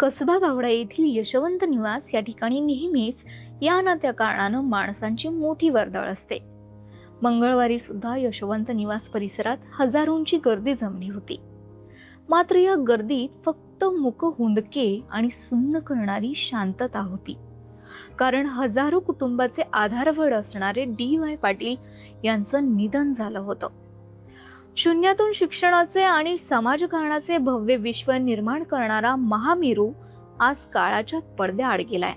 कसबा बावडा येथील यशवंत निवास या ठिकाणी नेहमीच या ना त्या कारणानं माणसांची मोठी वर्दळ असते. मंगळवारी सुद्धा यशवंत निवास परिसरात हजारोंची गर्दी जमली होती. मात्र या गर्दीत फक्त मुक हुंदके आणि सुन्न करणारी शांतता होती. कारण हजारो कुटुंबाचे आधारवड असणारे डी.वाय. पाटील यांचं निधन झालं होतं. शून्यातून शिक्षणाचे आणि समाजकारणाचे भव्य विश्व निर्माण करणारा महामेरू आज काळाच्या पडद्याआड गेलाय.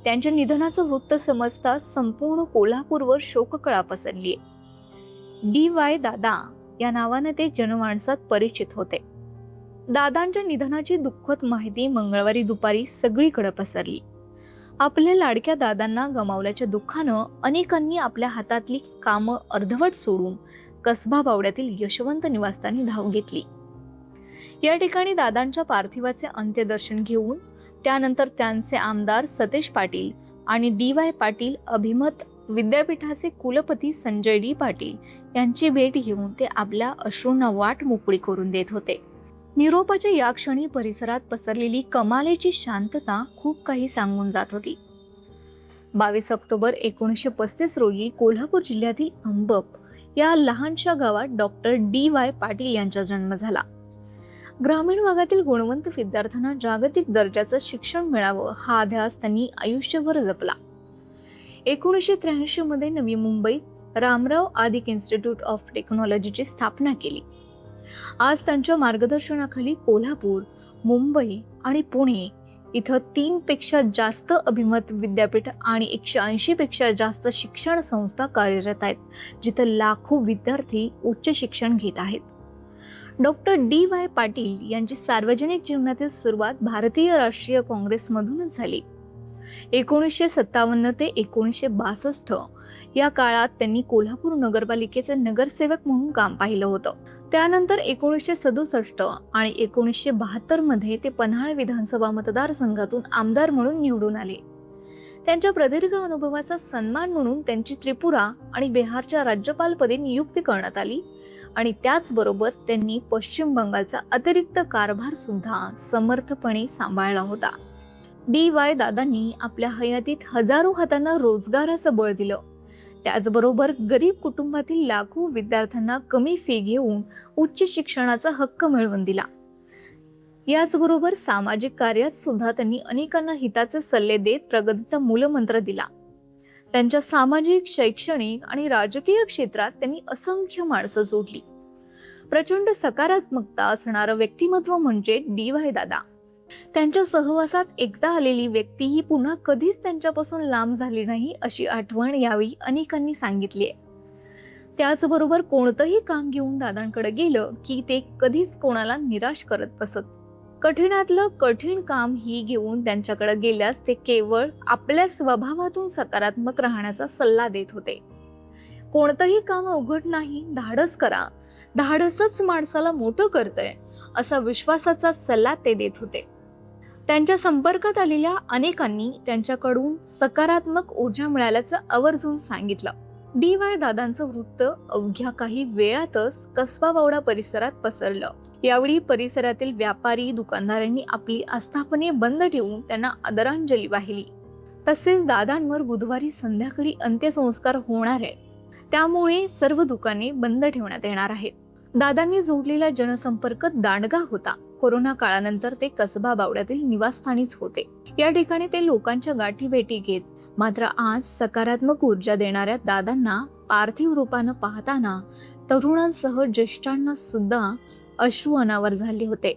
त्यांच्या निधनाचं वृत्त समजता संपूर्ण कोल्हापूरवर शोककळा पसरलीय. डी.वाय. दादा या नावाने ते जनमानसात परिचित होते. दादांच्या निधनाची दुःखद माहिती मंगळवारी दुपारी सगळीकडे पसरली. आपल्या लाडक्या दादांना गमावल्याच्या दुःखानं अनेकांनी आपल्या हातातली कामं अर्धवट सोडून कसबा बावड्यातील यशवंत निवासस्थानी धाव घेतली. या ठिकाणी दादांच्या पार्थिवाचे अंत्यदर्शन घेऊन त्यानंतर त्यांचे आमदार सतेज पाटील आणि डी.वाय. पाटील अभिमत विद्यापीठाचे कुलपती संजय डी. पाटील यांची भेट घेऊन ते आपल्या अश्रूंना वाट मोकळी करून देत होते. निरोपाच्या या क्षणी परिसरात पसरलेली कमालीची शांतता खूप काही सांगून जात होती. 22 ऑक्टोबर 1935 रोजी कोल्हापूर जिल्ह्यातील अंबप या लहानशा गावात डॉक्टर डी.वाय. पाटील यांचा जन्म झाला. ग्रामीण भागातील गुणवंत विद्यार्थ्यांना जागतिक दर्जाचं शिक्षण मिळावं हा ध्यास त्यांनी आयुष्यभर जपला. 1983 मध्ये नवी मुंबईत रामराव आदिक इन्स्टिट्यूट ऑफ टेक्नॉलॉजीची स्थापना केली. आज त्यांच्या मार्गदर्शनाखाली कोल्हापूर, मुंबई आणि पुणे इथं 3 पेक्षा जास्त अभिमत विद्यापीठ आणि 180 पेक्षा जास्त शिक्षण संस्था कार्यरत आहेत, जिथं लाखो विद्यार्थी उच्च शिक्षण घेत आहेत. Doctor DY. पाटील यांची सार्वजनिक जीवनातील सुरुवात भारतीय राष्ट्रीय काँग्रेसमधूनच झाली. 1957 ते 1962 या काळात त्यांनी कोल्हापूर नगरपालिकेचे नगरसेवक म्हणून काम पाहिलं होतं. त्यानंतर 1967 आणि 1972 मध्ये ते पन्हाळ विधानसभा मतदारसंघातून आमदार म्हणून निवडून आले. त्यांच्या प्रदीर्घ अनुभवाचा सन्मान म्हणून त्यांची त्रिपुरा आणि बिहारच्या राज्यपालपदी नियुक्ती करण्यात आली आणि त्याचबरोबर त्यांनी पश्चिम बंगालचा अतिरिक्त कारभार सुद्धा समर्थपणे सांभाळला होता. डी.वाय. दादांनी आपल्या हयातीत हजारो हातांना रोजगाराचं बळ दिलं. त्याचबरोबर गरीब कुटुंबातील लाखो विद्यार्थ्यांना कमी फी घेऊन उच्च शिक्षणाचा हक्क मिळवून दिला. याचबरोबर सामाजिक कार्यात सुद्धा त्यांनी अनेकांना हिताचे सल्ले देत प्रगतीचा मूलमंत्र दिला. त्यांच्या सामाजिक, शैक्षणिक आणि राजकीय क्षेत्रात त्यांनी असंख्य माणसं जोडली. प्रचंड सकारात्मकता असणारं व्यक्तिमत्व म्हणजे डी.वाय. दादा. त्यांच्या सहवासात एकदा आलेली व्यक्ती ही पुन्हा कधीच त्यांच्यापासून लांब झाली नाही अशी आठवण यावेळी अनेकांनी सांगितली आहे. त्याचबरोबर कोणतंही काम घेऊन दादांकडे गेलं की ते कधीच कोणाला निराश करत बसत. कठीणातलं कठीण काम ही घेऊन त्यांच्याकडे गेल्यास ते केवळ आपल्या स्वभावातून सकारात्मक राहण्याचा सल्ला देत होते. कोणतंही काम अवघड नाही, धाडस करा, धाडसच माणसाला मोठं करतंय असा विश्वासाचा सल्ला ते देत होते. त्यांच्या संपर्कात आलेल्या अनेकांनी त्यांच्याकडून सकारात्मक ऊर्जा मिळाल्याचं आवर्जून सांगितलं. डी.वाय. दादांचं वृत्त अवघ्या काही वेळातच कसबा बावडा परिसरात पसरलं. यावेळी परिसरातील व्यापारी, दुकानदारांनी आपली आस्थापने बंद ठेवून त्यांना आदरांजली वाहिली. तसेच दादांवर बुधवारी संध्याकाळी अंत्यसंस्कार होणार आहेत, त्यामुळे सर्व दुकाने बंद ठेवण्यात येणार आहेत. दादांनी जोडलेला जनसंपर्क दांडगा होता. कोरोना काळानंतर ते कसबा बावड्यातील निवासस्थानीच होते. या ठिकाणी ते लोकांच्या गाठी भेटी घेत. मात्र आज सकारात्मक ऊर्जा देणाऱ्या दादांना पार्थिव रूपानं पाहताना तरुणांसह ज्येष्ठांना सुद्धा अश्रू अनावर झाले होते.